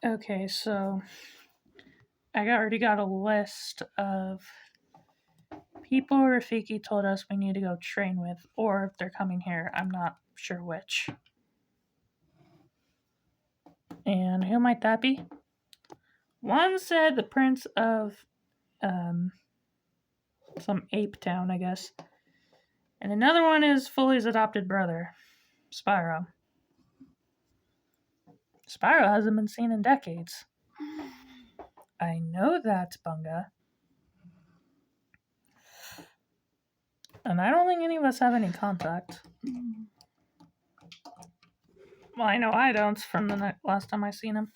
Okay, so already got a list of people Rafiki told us we need to go train with, or if they're coming here, I'm not sure which. And who might that be? One said the prince of some ape town, I guess. And another one is Foley's adopted brother, Spyro. Spyro hasn't been seen in decades. I know that, Bunga. And I don't think any of us have any contact. Well, I know I don't from the last time I seen him.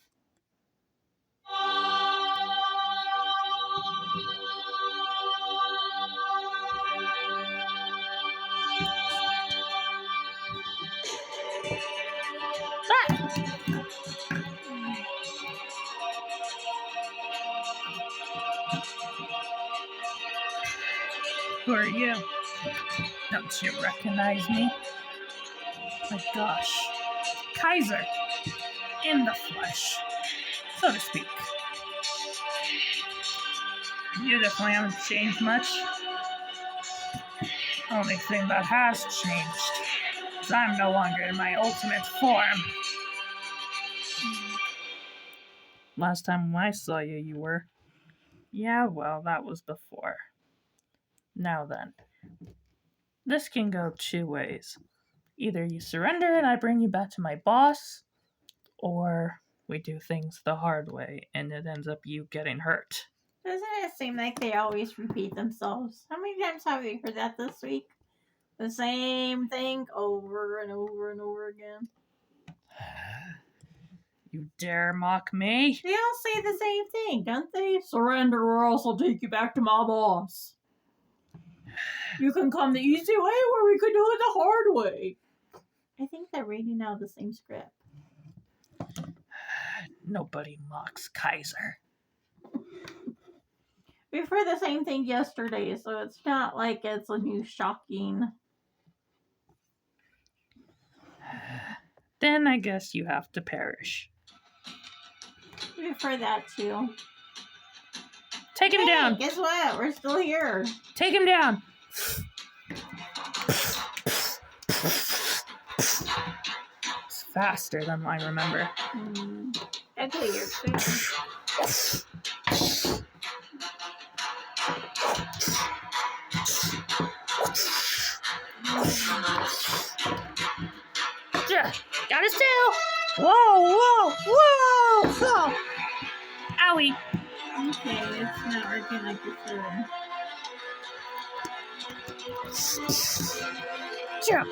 Who are you? Don't you recognize me? My gosh. Kaiser. In the flesh, so to speak. You definitely haven't changed much. Only thing that has changed is I'm no longer in my ultimate form. Last time I saw you, you were. Yeah, well, that was before. Now then, this can go two ways. Either you surrender and I bring you back to my boss, or we do things the hard way and it ends up you getting hurt. Doesn't it seem like they always repeat themselves? How many times have you heard that this week? The same thing over and over and over again. You dare mock me? They all say the same thing, don't they? Surrender or else I'll take you back to my boss. You can come the easy way or we could do it the hard way. I think they're reading out the same script. Nobody mocks Kaiser. We've heard the same thing yesterday, so it's not like it's a new shocking. Then I guess you have to perish. We've heard that too. Take him down! Guess what? We're still here. Take him down! It's faster than I remember. Actually, you're too. Got his tail! Whoa! Owie! Okay, it's not working like you should. Jump!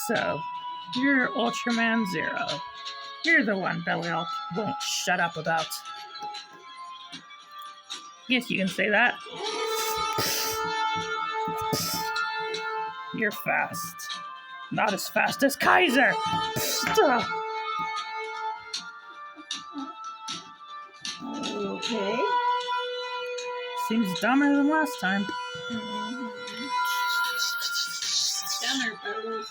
So, you're Ultraman Zero. You're the one Belly won't shut up about. Guess you can say that. You're fast. Not as fast as Kaiser! Okay. Seems dumber than last time. Dumber, but it was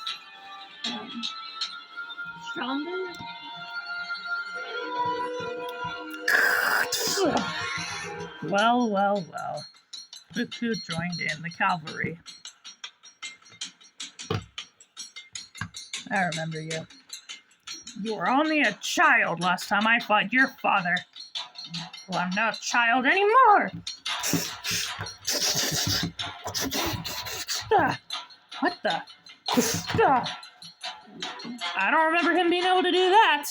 stronger. Well. Look who joined in the cavalry. I remember you. You were only a child last time I fought your father. Well, I'm not a child anymore! What the? I don't remember him being able to do that.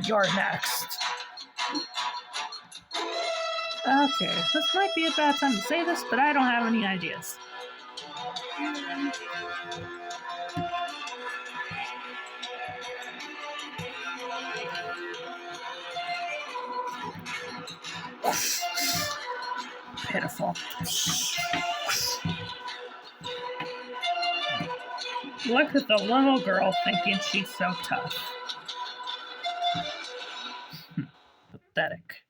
You're next. Okay, this might be a bad time to say this, but I don't have any ideas. Pitiful. Look at the little girl thinking she's so tough. Pathetic.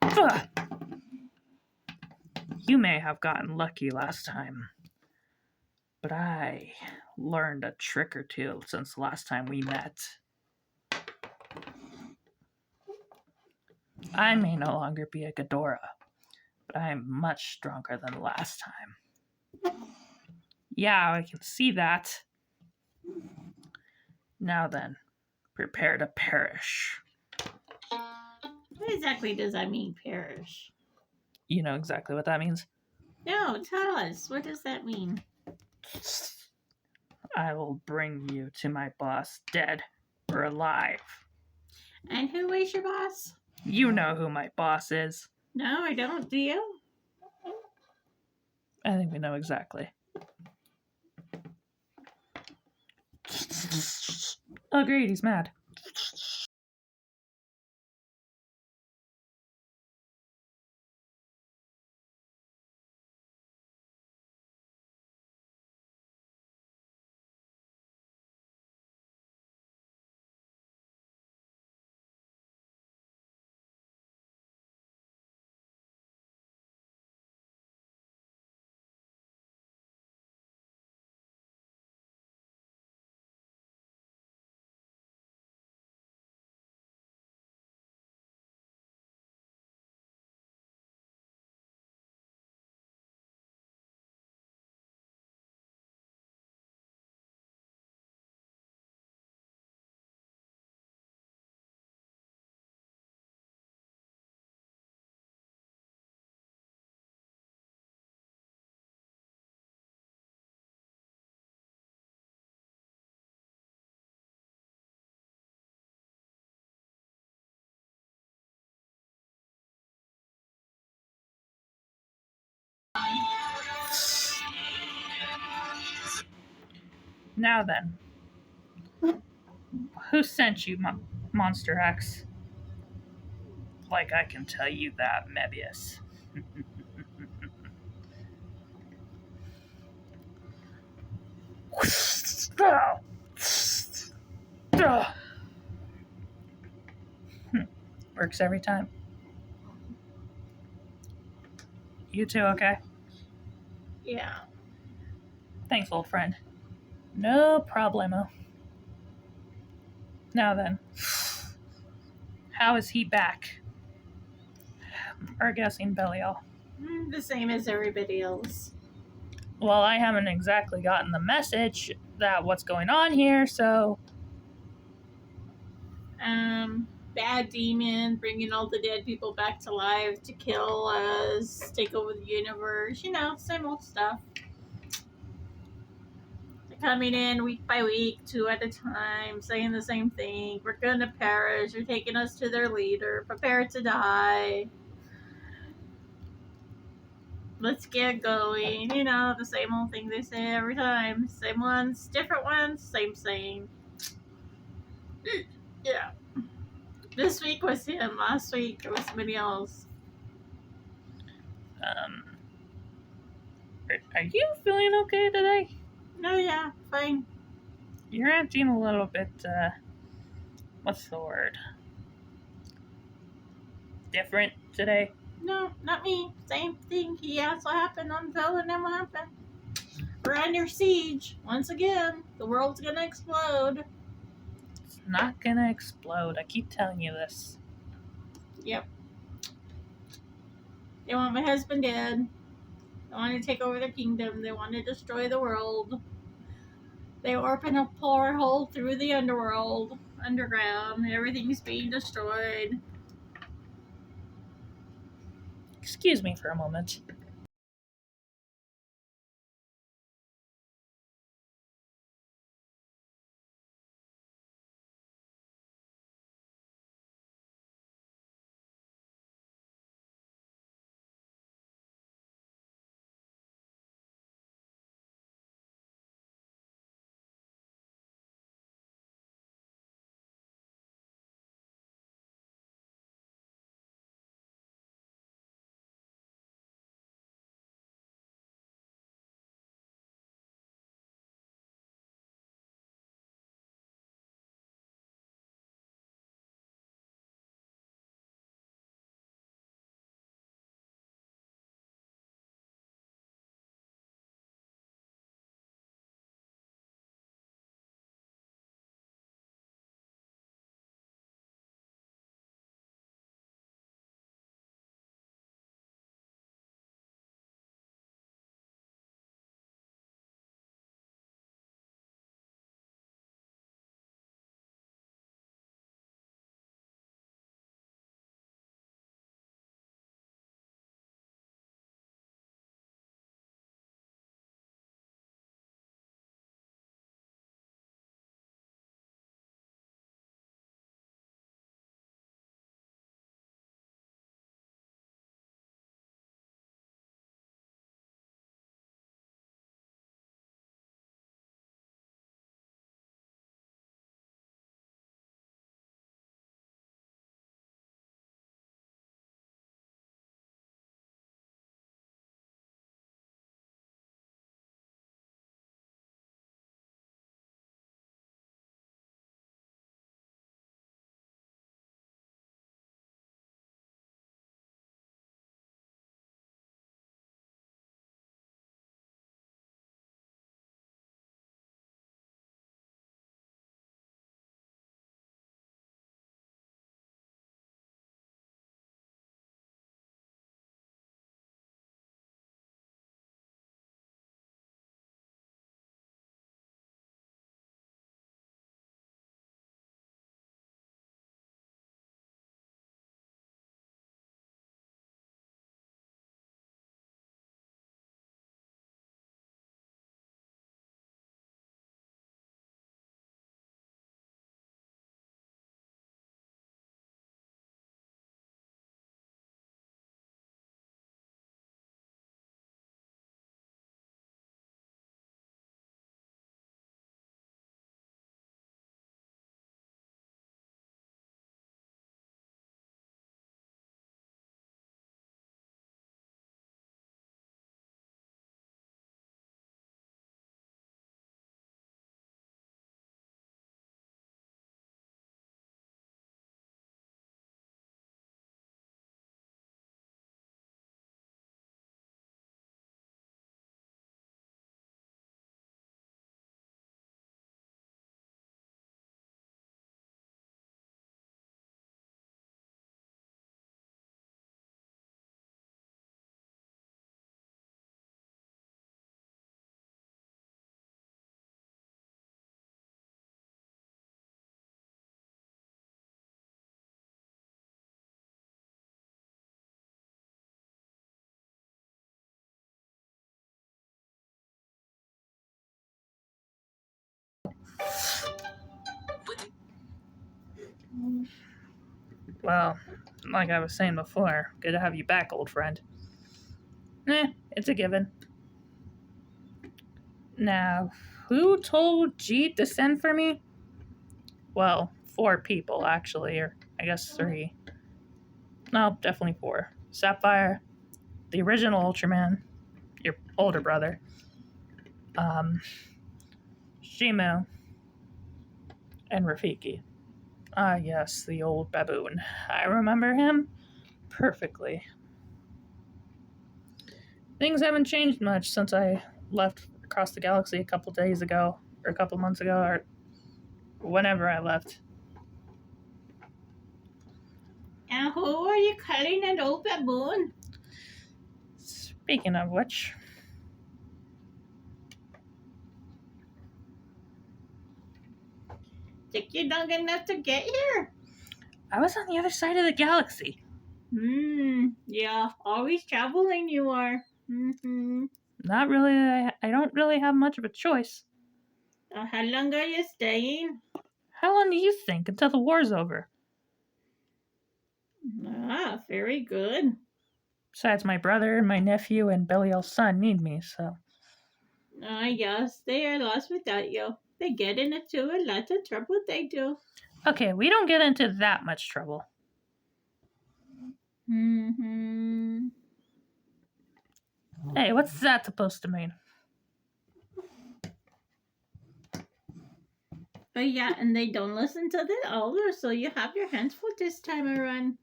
Ugh. You may have gotten lucky last time, but I learned a trick or two since the last time we met. I may no longer be a Ghidorah, but I am much stronger than last time. Yeah, I can see that. Now then, prepare to perish. What exactly does that mean, perish? You know exactly what that means? No, tell us. What does that mean? I will bring you to my boss, dead or alive. And who is your boss? You know who my boss is. No, I don't. Do you? I think we know exactly. Agreed, he's mad. Now then, who sent you, Monster X? Like I can tell you that, Mebius. Works every time. You two okay? Yeah. Thanks, old friend. No problemo. Now then, how is he back? Or guessing Belial. The same as everybody else. Well, I haven't exactly gotten the message that what's going on here, so Bad demon bringing all the dead people back to life to kill us, take over the universe. You know, same old stuff. They're coming in week by week, 2 at a time, saying the same thing. We're gonna perish. They're taking us to their leader. Prepare to die. Let's get going. You know, the same old thing they say every time. Same ones, different ones, same saying. Yeah. This week was him. Last week it was somebody else. um, are you feeling okay today? No, yeah, fine. You're acting a little bit, what's the word? Different today? No, not me. Same thing. He asked what happened. I'm telling him what happened. We're under siege. Once again, the world's gonna explode. It's not gonna explode. I keep telling you this. Yep. They want my husband dead. They want to take over their kingdom. They want to destroy the world. They open a porthole through the underground. Everything's being destroyed. Excuse me for a moment. Well, like I was saying before, good to have you back, old friend. It's a given. Now, who told Jeet to send for me? Well, 4 people, actually, or I guess 3. No, definitely 4. Sapphire, the original Ultraman, your older brother, um, Shimu, and Rafiki. Ah, yes, the old baboon. I remember him perfectly. Things haven't changed much since I left across the galaxy a couple days ago, or a couple months ago, or whenever I left. And who are you calling an old baboon? Speaking of which, Took you long enough to get here? I was on the other side of the galaxy. Yeah, always traveling you are. Not really, I don't really have much of a choice. How long are you staying? How long do you think until the war's over? Very good. Besides, my brother, my nephew, and Belial's son need me, so. Yes, they are lost without you. They get into a lot of trouble, they do. Okay, we don't get into that much trouble. Hey, what's that supposed to mean? But yeah, and they don't listen to the elders, so you have your hands full this time around.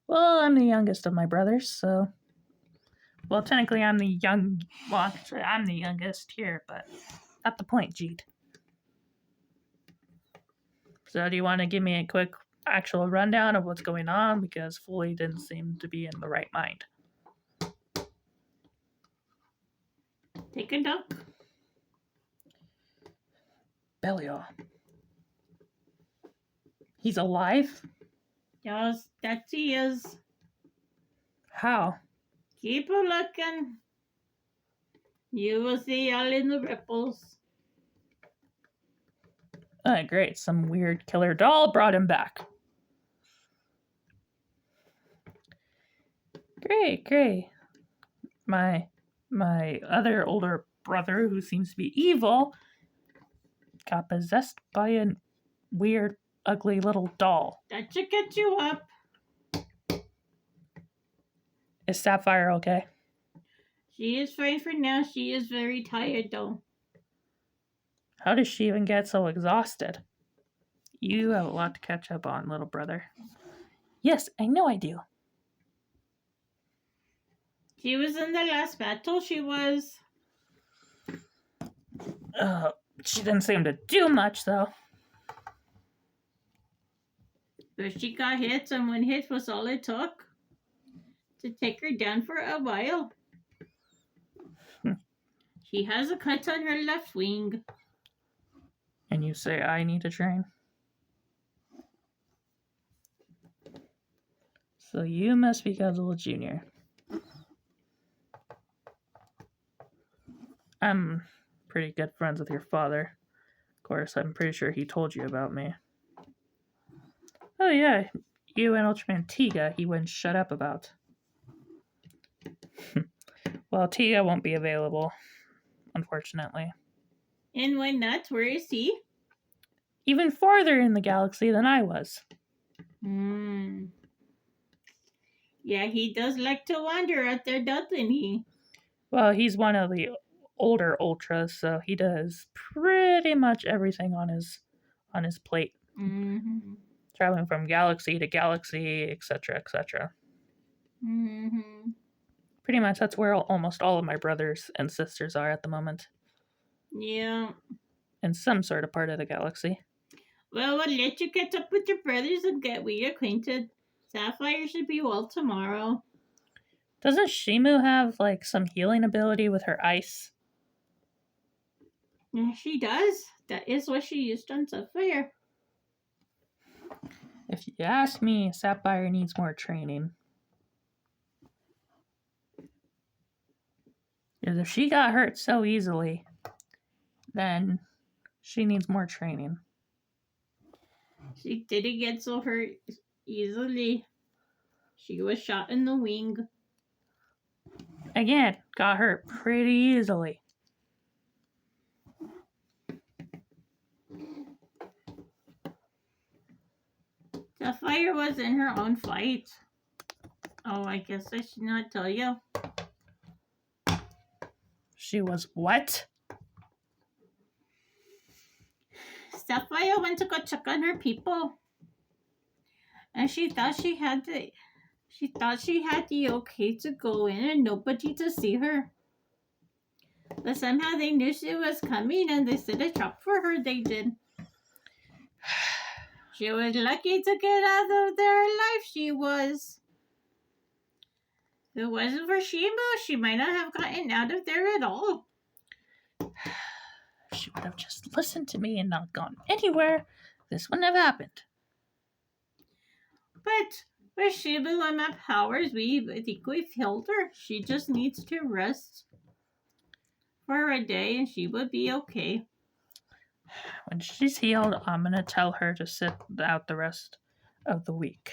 Well, I'm the youngest of my brothers, so. Well, technically, I'm the actually, I'm the youngest here, but not the point, Jeet. So, do you want to give me a quick actual rundown of what's going on? Because Foley didn't seem to be in the right mind. Take a look. Belial. He's alive? Yes, that he is. How? Keep a looking. You will see all in the ripples. Oh, great. Some weird killer doll brought him back. Great. My other older brother, who seems to be evil, got possessed by a weird, ugly little doll. That should get you up. Is Sapphire okay? She is fine for now. She is very tired, though. How does she even get so exhausted? You have a lot to catch up on, little brother. Yes, I know I do. She was in the last battle. She was. She didn't seem to do much, though. But she got hit, and one hit was all it took to take her down for a while. She has a cut on her left wing. And you say I need to train? So you must be Godzilla Jr. I'm pretty good friends with your father. Of course, I'm pretty sure he told you about me. Oh yeah, you and Ultraman Tiga he wouldn't shut up about. Well, Tiga won't be available, unfortunately. And why not? Where is he? Even farther in the galaxy than I was. Yeah, he does like to wander out there, doesn't he? Well, he's one of the older ultras, so he does pretty much everything on his plate. Traveling from galaxy to galaxy, etc., etc. Pretty much that's where almost all of my brothers and sisters are at the moment. Yeah. In some sort of part of the galaxy. Well, we'll let you catch up with your brothers and get reacquainted. Sapphire should be well tomorrow. Doesn't Shimu have, like, some healing ability with her ice? Yeah, she does. That is what she used on Sapphire. If you ask me, Sapphire needs more training. Because if she got hurt so easily, then she needs more training. She didn't get so hurt easily. She was shot in the wing. Again, got hurt pretty easily. The fire was in her own fight. Oh, I guess I should not tell you. She was what? Sapphire went to go check on her people. And she thought she had the okay to go in and nobody to see her. But somehow they knew she was coming and they set a trap for her, they did. She was lucky to get out of there alive, she was. If it wasn't for Sheba, she might not have gotten out of there at all. She would have just listened to me and not gone anywhere. This wouldn't have happened. But with Sheba and my powers, I think we've healed her. She just needs to rest for a day and she will be okay. When she's healed, I'm going to tell her to sit out the rest of the week.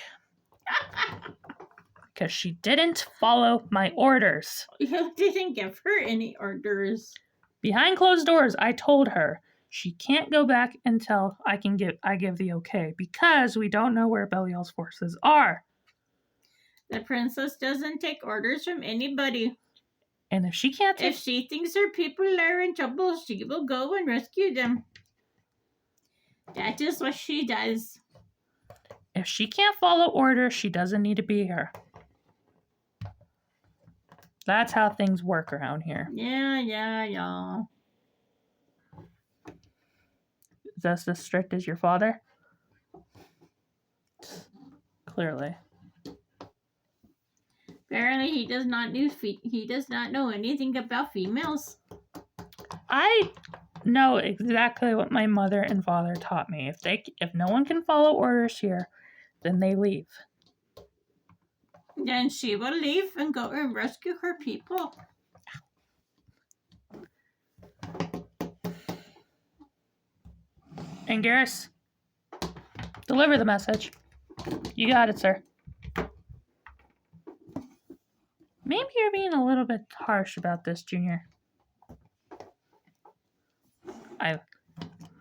Because she didn't follow my orders. You didn't give her any orders. Behind closed doors, I told her she can't go back until I give the okay, because we don't know where Belial's forces are. The princess doesn't take orders from anybody. And if she can't If she thinks her people are in trouble, she will go and rescue them. That is what she does. If she can't follow orders, she doesn't need to be here. That's how things work around here. Yeah. Is that as strict as your father? Clearly. Apparently, he does not know anything about females. I know exactly what my mother and father taught me. If no one can follow orders here, then they leave. Then she will leave and go and rescue her people. And Garrus, deliver the message. You got it, sir. Maybe you're being a little bit harsh about this, Junior.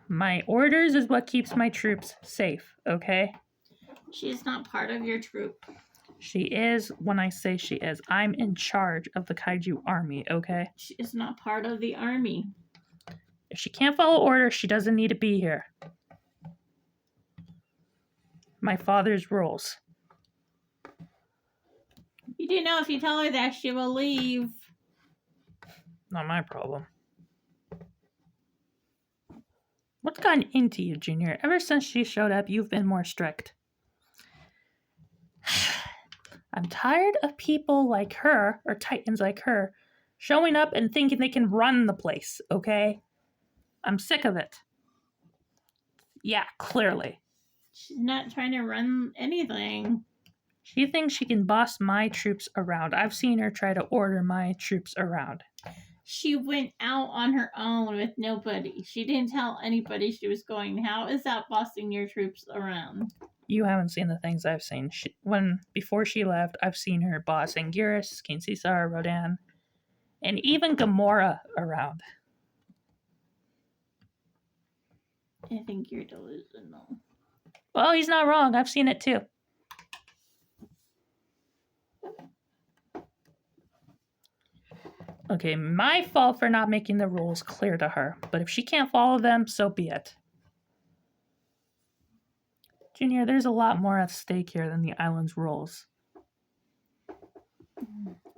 My orders is what keeps my troops safe, okay? She's not part of your troop. She is when I say she is. I'm in charge of the kaiju army, okay? She is not part of the army. If she can't follow orders, she doesn't need to be here. My father's rules. You do know if you tell her that, she will leave. Not my problem. What's gotten into you, Junior? Ever since she showed up, you've been more strict. I'm tired of people like her, or titans like her, showing up and thinking they can run the place, okay? I'm sick of it. Yeah, clearly. She's not trying to run anything. She thinks she can boss my troops around. I've seen her try to order my troops around. She went out on her own with nobody. She didn't tell anybody she was going. How is that bossing your troops around? You haven't seen the things I've seen. Before she left, I've seen her bossing Geras, King Caesar, Rodan, and even Gamora around. I think you're delusional. Well, he's not wrong. I've seen it too. Okay, my fault for not making the rules clear to her, but if she can't follow them, so be it. Junior, there's a lot more at stake here than the island's rules.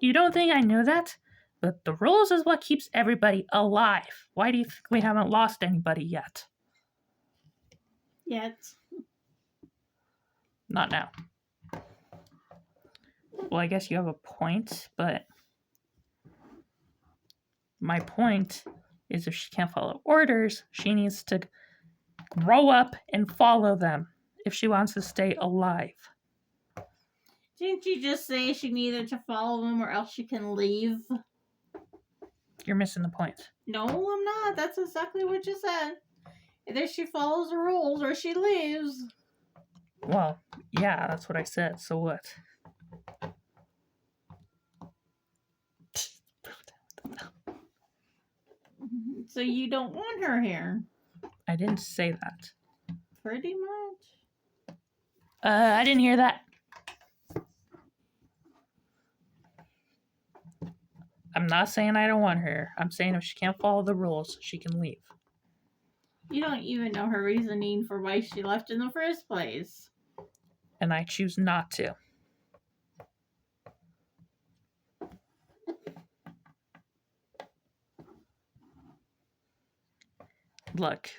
You don't think I knew that? But the rules is what keeps everybody alive. Why do you think we haven't lost anybody yet? Yet. Not now. Well, I guess you have a point, but my point is if she can't follow orders, she needs to grow up and follow them if she wants to stay alive. Didn't you just say she needed to follow them or else she can leave? You're missing the point. No, I'm not. That's exactly what you said. Either she follows the rules or she leaves. Well, yeah, that's what I said. So what? So you don't want her here? I didn't say that. Pretty much. I didn't hear that. I'm not saying I don't want her. I'm saying if she can't follow the rules, she can leave. You don't even know her reasoning for why she left in the first place. And I choose not to. Look,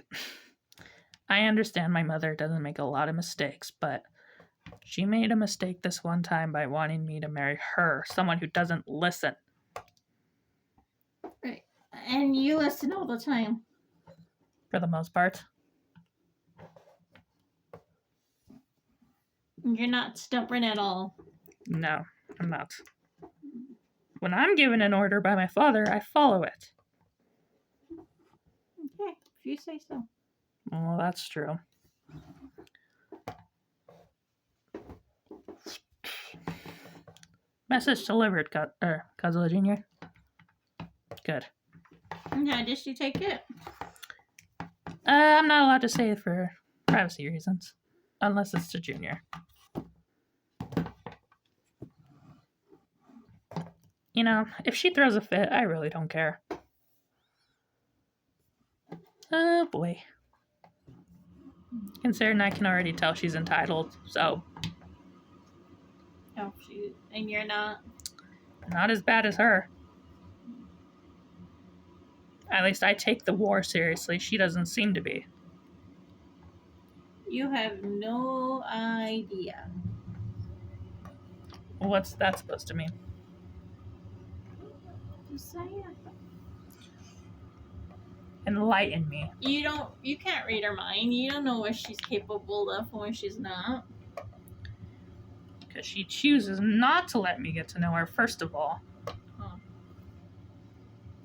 I understand my mother doesn't make a lot of mistakes, but she made a mistake this one time by wanting me to marry her, someone who doesn't listen. Right. And you listen all the time. For the most part. You're not stubborn at all. No, I'm not. When I'm given an order by my father, I follow it. Okay, if you say so. Well, that's true. Message delivered, Godzilla Jr. Good. And how did she take it? I'm not allowed to say it for privacy reasons. Unless it's to Junior. You know, if she throws a fit, I really don't care. Oh boy. Considering I can already tell she's entitled, so. Oh, shoot. And you're not? Not as bad as her. At least I take the war seriously. She doesn't seem to be. You have no idea. What's that supposed to mean? Just saying. Enlighten me. You can't read her mind. You don't know what she's capable of and what she's not. Because she chooses not to let me get to know her, first of all. Huh.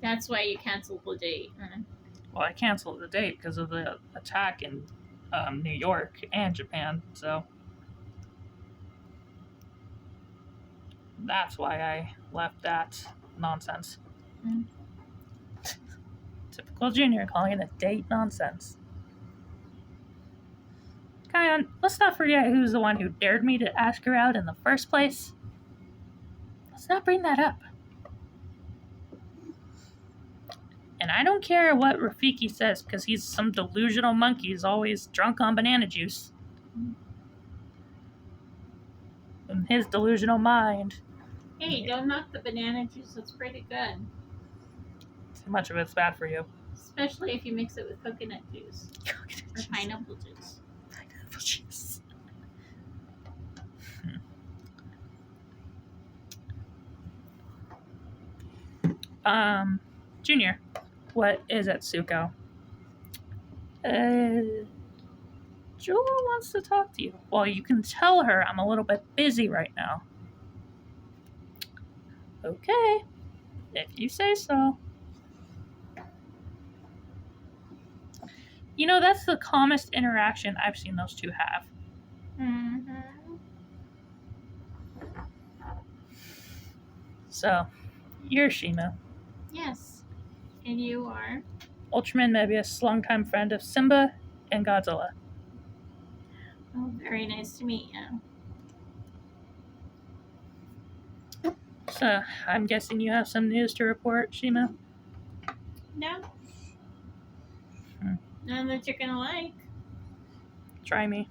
That's why you canceled the date. Well, I canceled the date because of the attack in New York and Japan, so that's why I left that nonsense. Mm. Typical Junior calling it a date nonsense. Kion, let's not forget who's the one who dared me to ask her out in the first place. Let's not bring that up. And I don't care what Rafiki says because he's some delusional monkey who's always drunk on banana juice. In his delusional mind. Hey, don't knock the banana juice. It's pretty good. Too much of it's bad for you. Especially if you mix it with coconut juice. Or pineapple juice. Pineapple juice. Junior, what is it, Tsuko? Jewel wants to talk to you. Well, you can tell her I'm a little bit busy right now. Okay, if you say so. You know, that's the calmest interaction I've seen those two have. Mm-hmm. So, you're Shima. Yes. And you are? Ultraman Mebius, longtime friend of Simba and Godzilla. Oh, very nice to meet you. So, I'm guessing you have some news to report, Shima? No. None that you're gonna like. Try me.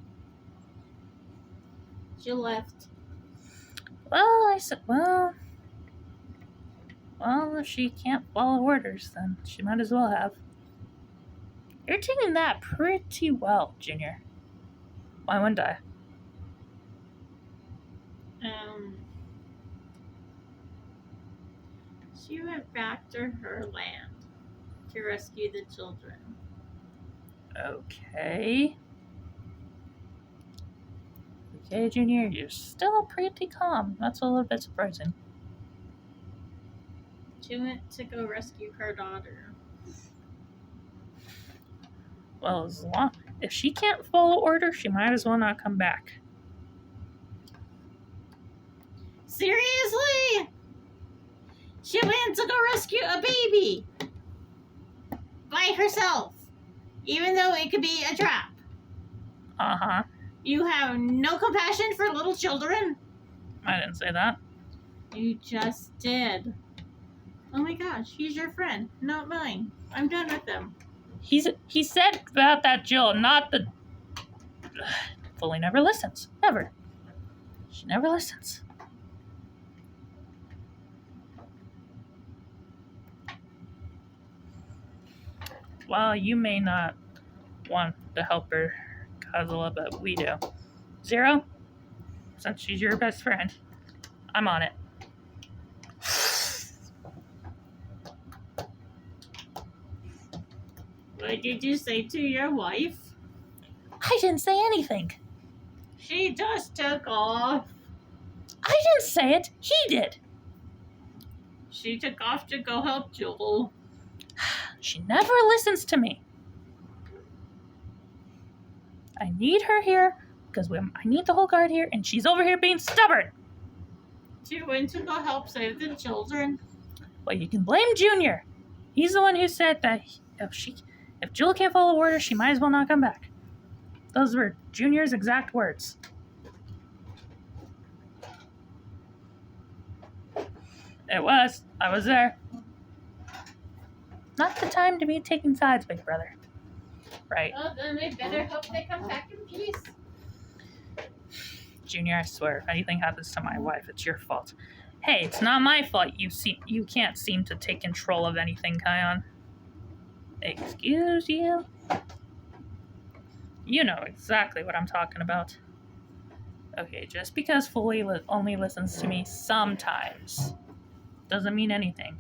She left. Well, I said, well, if she can't follow orders, then she might as well have. You're taking that pretty well, Junior. Why wouldn't I? She went back to her land to rescue the children. Okay. Okay, Junior, you're still pretty calm. That's a little bit surprising. She went to go rescue her daughter. Well, If she can't follow orders, she might as well not come back. Seriously? She went to go rescue a baby by herself, even though it could be a trap. Uh-huh. You have no compassion for little children? I didn't say that. You just did. Oh my gosh, he's your friend, not mine. I'm done with him. He said about that Jill, not the... Fully never listens. Never. She never listens. Well, you may not want to help her, Godzilla, but we do. Zero? Since she's your best friend, I'm on it. What did you say to your wife? I didn't say anything. She just took off. I didn't say it. He did. She took off to go help Joel. She never listens to me. I need her here because I need the whole guard here, and she's over here being stubborn. She went to go help save the children. Well, you can blame Junior. He's the one who said that if Jill can't follow orders, she might as well not come back. Those were Junior's exact words. It was. I was there. Not the time to be taking sides, big brother. Right. Well, then we better hope they come back in peace. Junior, I swear, if anything happens to my wife, it's your fault. Hey, it's not my fault you can't seem to take control of anything, Kion. Excuse you? You know exactly what I'm talking about. Okay, just because Fully only listens to me sometimes doesn't mean anything.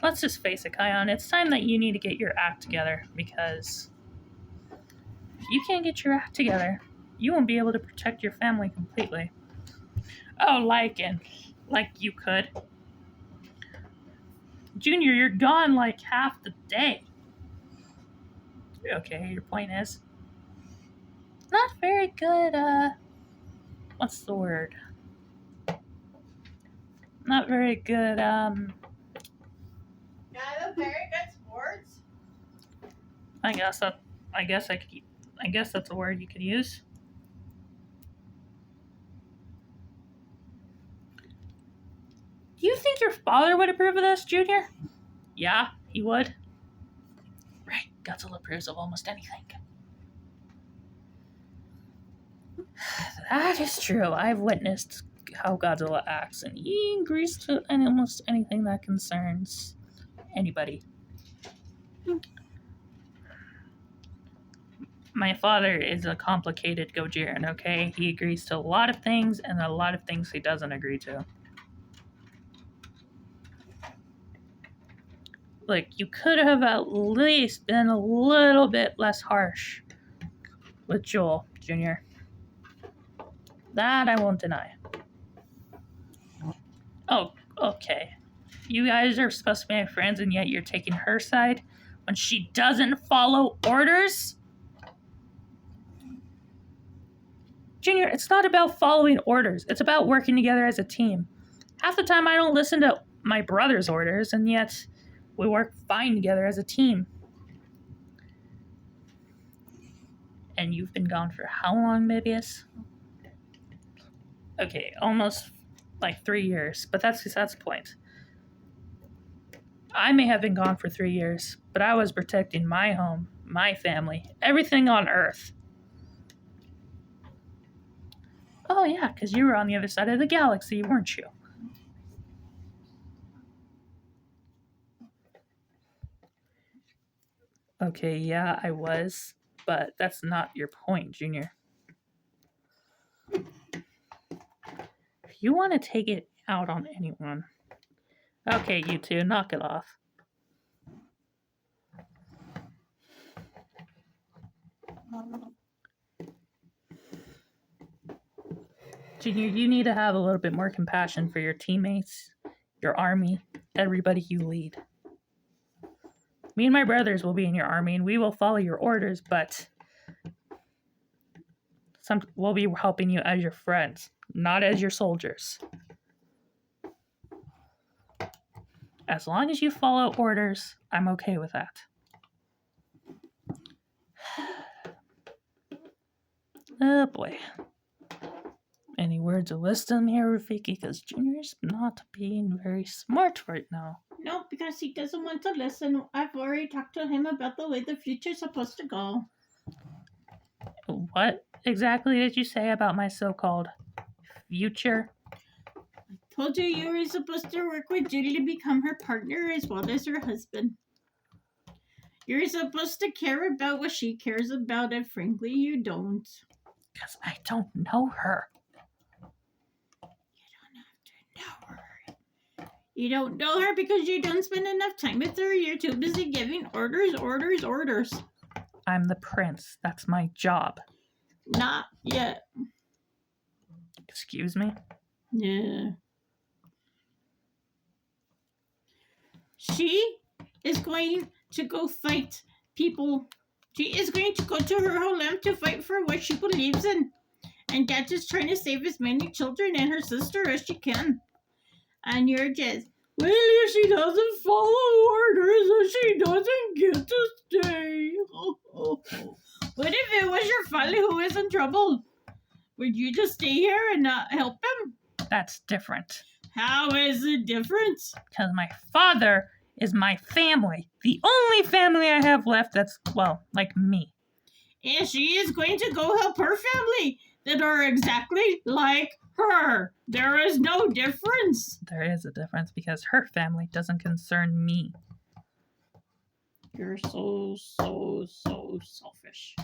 Let's just face it, Kion, it's time that you need to get your act together, because if you can't get your act together, you won't be able to protect your family completely. Oh, like you could. Junior, you're gone like half the day. Okay, your point is not very good, what's the word? Not very good, Very good sports. I guess that's a word you could use. Do you think your father would approve of this, Junior? Yeah, he would. Right, Godzilla approves of almost anything. That is true. I've witnessed how Godzilla acts, and he agrees to almost anything that concerns anybody. My father is a complicated Gojiran, okay? He agrees to a lot of things, and a lot of things he doesn't agree to. Like, you could have at least been a little bit less harsh with Joel, Jr. That I won't deny. Oh, okay. You guys are supposed to be my friends, and yet you're taking her side when she doesn't follow orders? Junior, it's not about following orders. It's about working together as a team. Half the time I don't listen to my brother's orders, and yet we work fine together as a team. And you've been gone for how long, Mebius? Okay, almost like 3 years, but that's the point. I may have been gone for 3 years, but I was protecting my home, my family, everything on Earth. Oh yeah, because you were on the other side of the galaxy, weren't you? Okay, yeah, I was, but that's not your point, Junior. If you want to take it out on anyone, okay, you two, knock it off. Junior, you need to have a little bit more compassion for your teammates, your army, everybody you lead. Me and my brothers will be in your army, and we will follow your orders, but we'll be helping you as your friends, not as your soldiers. As long as you follow orders, I'm okay with that. Oh boy. Any words of wisdom here, Rafiki? Because Junior's not being very smart right now. No, because he doesn't want to listen. I've already talked to him about the way the future's supposed to go. What exactly did you say about my so-called future? Told you you were supposed to work with Judy to become her partner as well as her husband. You're supposed to care about what she cares about, and frankly, you don't. Because I don't know her. You don't know her because you don't spend enough time with her. You're too busy giving orders. I'm the prince. That's my job. Not yet. Excuse me? Yeah. She is going to go fight people. She is going to go to her homeland to fight for what she believes in. And Dad is trying to save as many children and her sister as she can. And you're just, well, if she doesn't follow orders, then she doesn't get to stay. What if it was your father who is in trouble? Would you just stay here and not help him? That's different. How is it different? Because my father is my family. The only family I have left that's, well, like me. And she is going to go help her family that are exactly like her. There is no difference. There is a difference because her family doesn't concern me. You're so selfish.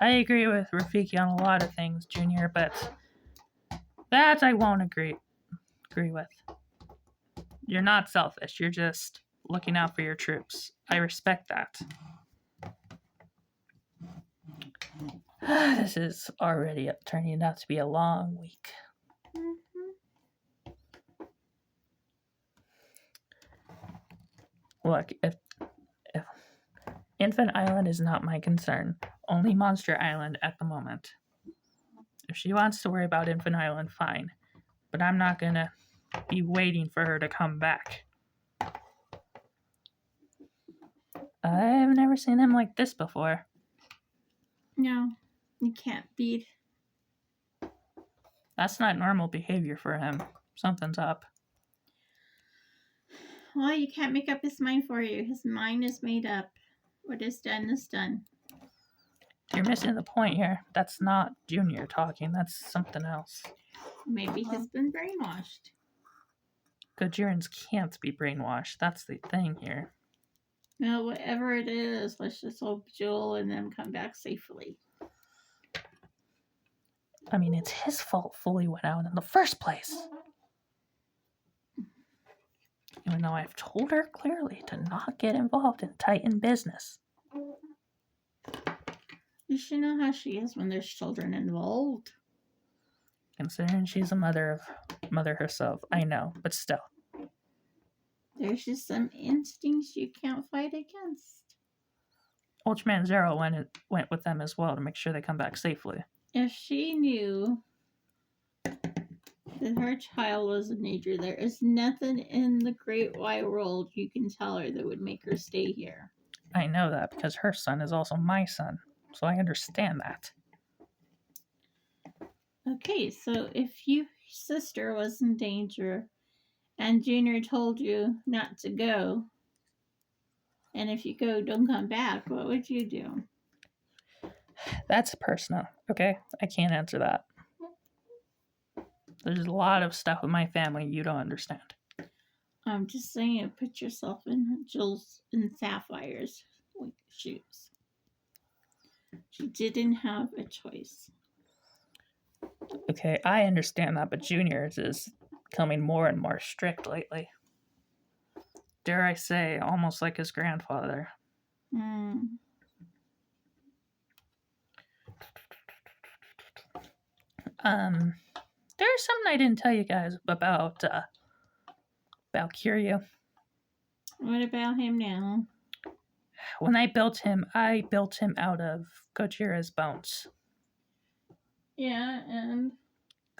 I agree with Rafiki on a lot of things, Junior, but that I won't agree with. You're not selfish. You're just looking out for your troops. I respect that. This is already turning out to be a long week. Look, if Infant Island is not my concern, only Monster Island at the moment. If she wants to worry about Infant Island, fine. But I'm not gonna be waiting for her to come back. I've never seen him like this before. No, you can't beat. That's not normal behavior for him. Something's up. Well, you can't make up his mind for you. His mind is made up. What is done is done. You're missing the point here. That's not Junior talking. That's something else. Maybe he's been brainwashed. Gojirans can't be brainwashed. That's the thing here. Well, whatever it is, let's just hope Joel and them come back safely. I mean, it's his fault Fully went out in the first place. Even though I've told her clearly to not get involved in Titan business. You should know how she is when there's children involved. Considering she's a mother herself, I know, but still. There's just some instincts you can't fight against. Ultraman Zero went with them as well to make sure they come back safely. If she knew that her child was in danger, there is nothing in the great wide world you can tell her that would make her stay here. I know that because her son is also my son, so I understand that. Okay, so if your sister was in danger and Junior told you not to go, and if you go, don't come back, what would you do? That's personal, okay? I can't answer that. There's a lot of stuff with my family you don't understand. I'm just saying, put yourself in Jules and Sapphire's shoes. She didn't have a choice. Okay, I understand that, but Junior's is becoming more and more strict lately. Dare I say, almost like his grandfather. There's something I didn't tell you guys about Kiryu. What about him now? When I built him out of Gojira's bones. Yeah, and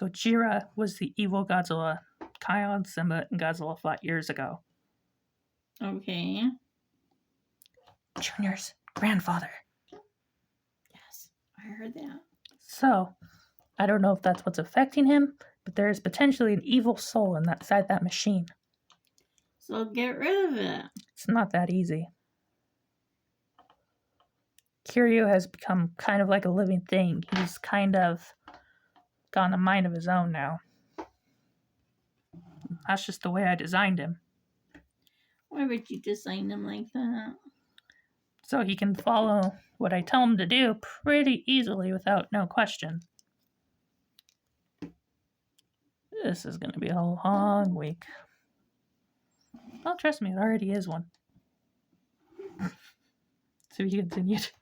Gojira was the evil Godzilla Kion, Simba, and Godzilla fought years ago. okay. Junior's grandfather. Yes, I heard that. So, I don't know if that's what's affecting him, but there is potentially an evil soul inside that machine. So get rid of it. It's not that easy. Kiryu has become kind of like a living thing. He's kind of gotten a mind of his own now. That's just the way I designed him. Why would you design him like that? So he can follow what I tell him to do pretty easily without no question. This is going to be a long week. Oh, trust me, it already is one. To be continued.